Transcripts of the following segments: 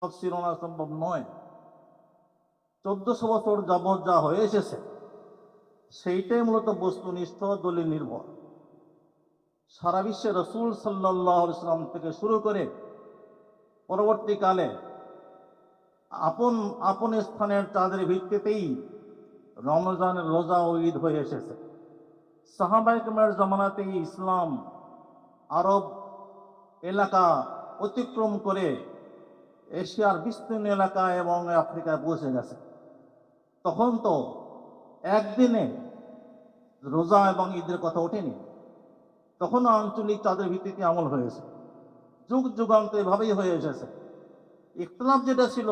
ছিল না, সম্ভব নয়। 1400 বছর যাবৎ যা হয়ে এসেছে সেইটাই মূলত বস্তুনিষ্ঠ দলিল নির্ভর। সারা বিশ্বে রসুল সাল্লাল্লাহু আলাইহি সাল্লাম থেকে শুরু করে পরবর্তীকালে আপন আপন স্থানের চাঁদের ভিত্তিতেই রমজানের রোজা ও ঈদ হয়ে এসেছে। সাহাবায়ে কেরামের জামানাতেই ইসলাম আরব এলাকা অতিক্রম করে এশিয়ার বিস্তীর্ণ এলাকা এবং আফ্রিকায় পৌঁছে গেছে। তখন তো একদিনে রোজা এবং ঈদের কথা ওঠেনি, তখন আঞ্চলিক চাঁদের ভিত্তিতে আমল হয়েছে। যুগ যুগান্ত এভাবেই হয়ে এসেছে। ইখতিলাফ যেটা ছিল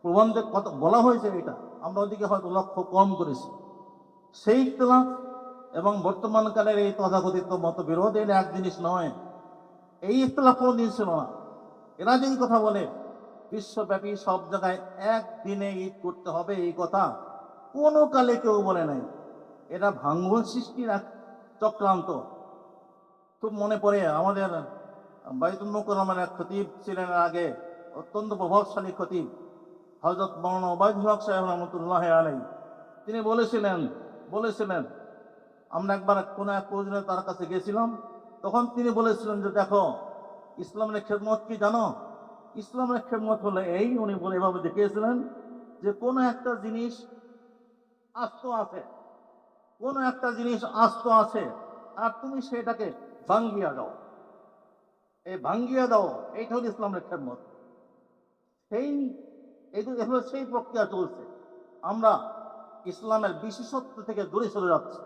প্রবন্ধে কথা বলা হয়েছে, এটা আমরা ওদিকে হয়তো লক্ষ্য কম করেছি। সেই ইখতিলাফ এবং বর্তমানকালের এই তথাকথিত মতবিরোধ এটা এক জিনিস নয়। এই ইখতিলাফ কোনোদিন ছিল না। এরা যেই কথা বলে বিশ্বব্যাপী সব জায়গায় একদিনে ঈদ করতে হবে, এই কথা কোনো কালে কেউ বলে নাই। এটা ভাঙ্গন সৃষ্টির এক চক্রান্ত। খুব মনে পড়ে আমাদের বাইতুল মুকাররমের এক খতিব ছিলেন আগে, অত্যন্ত প্রভাবশালী খতিব, হযরত মাওলানা ওবায়দুল হক সাহেব রহমতুল্লাহ আলাইহি। তিনি বলেছিলেন আমরা একবার কোনো এক প্রয়োজনে তার কাছে গেছিলাম, তখন তিনি বলেছিলেন যে দেখো, ইসলামের খেদমত কি জানো? ইসলামের খেদমত হলো এই, উনি বলে এভাবে দেখিয়েছিলেন যে কোনো একটা জিনিস আস্ত আছে, কোনো একটা জিনিস আস্ত আছে আর তুমি সেটাকে ভাঙ্গিয়া দাও, এই ভাঙ্গিয়া দাও, এইটা হলো ইসলামের খেদমত। সেই এগুলো সেই প্রক্রিয়া চলছে। আমরা ইসলামের বিশেষত্ব থেকে দূরে সরে যাচ্ছি।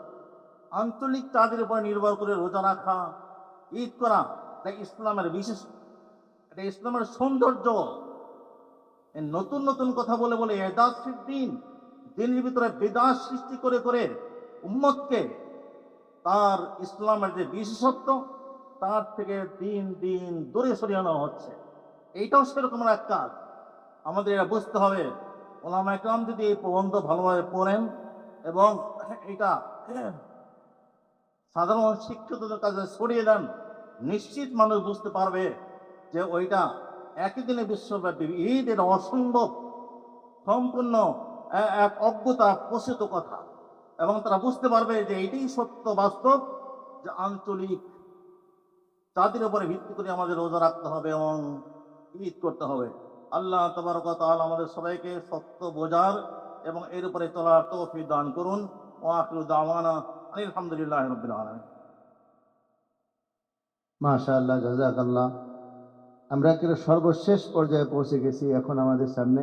আঞ্চলিক চাঁদের উপর নির্ভর করে রোজা রাখা, ঈদ করা, এটা ইসলামের বিশেষ, এটা ইসলামের সৌন্দর্য। নতুন নতুন কথা বলে বলে এদাসের দিনের ভিতরে বিদাস সৃষ্টি করে করে উম্মতকে তার ইসলামের যে বিশেষত্ব তার থেকে দিন দিন দূরে সরিয়ে নেওয়া হচ্ছে। এইটাও সেরকম এক কাজ। আমাদের এটা বুঝতে হবে। ওলামা একরাম যদি এই প্রবন্ধ ভালোভাবে পড়েন এবং এটা সাধারণ শিক্ষিতদের কাছে ছড়িয়ে দেন, নিশ্চিত মানুষ বুঝতে পারবে যে ওইটা একই দিনে বিশ্বব্যাপী ঈদ, এটা অসম্ভব, সম্পূর্ণ এক অজ্ঞতা প্রসূত কথা। এবং তারা বুঝতে পারবে যে এটাই সত্য বাস্তব, যে আঞ্চলিক চাঁদের উপরে ভিত্তি করে আমাদের রোজা রাখতে হবে এবং ঈদ করতে হবে। আল্লাহ তাবারক ওয়া তাআলা আমাদের সবাইকে সত্য বোঝার এবং এর উপরে চলার তৌফিক দান করুন। ওয়া আখিরু দাওয়ানা আলহামদুলিল্লাহি রাব্বিল আলামিন। মাশাআল্লাহ, জাযাকাল্লাহ। আমরা একেবারে সর্বশেষ পর্যায়ে পৌঁছে গেছি। এখন আমাদের সামনে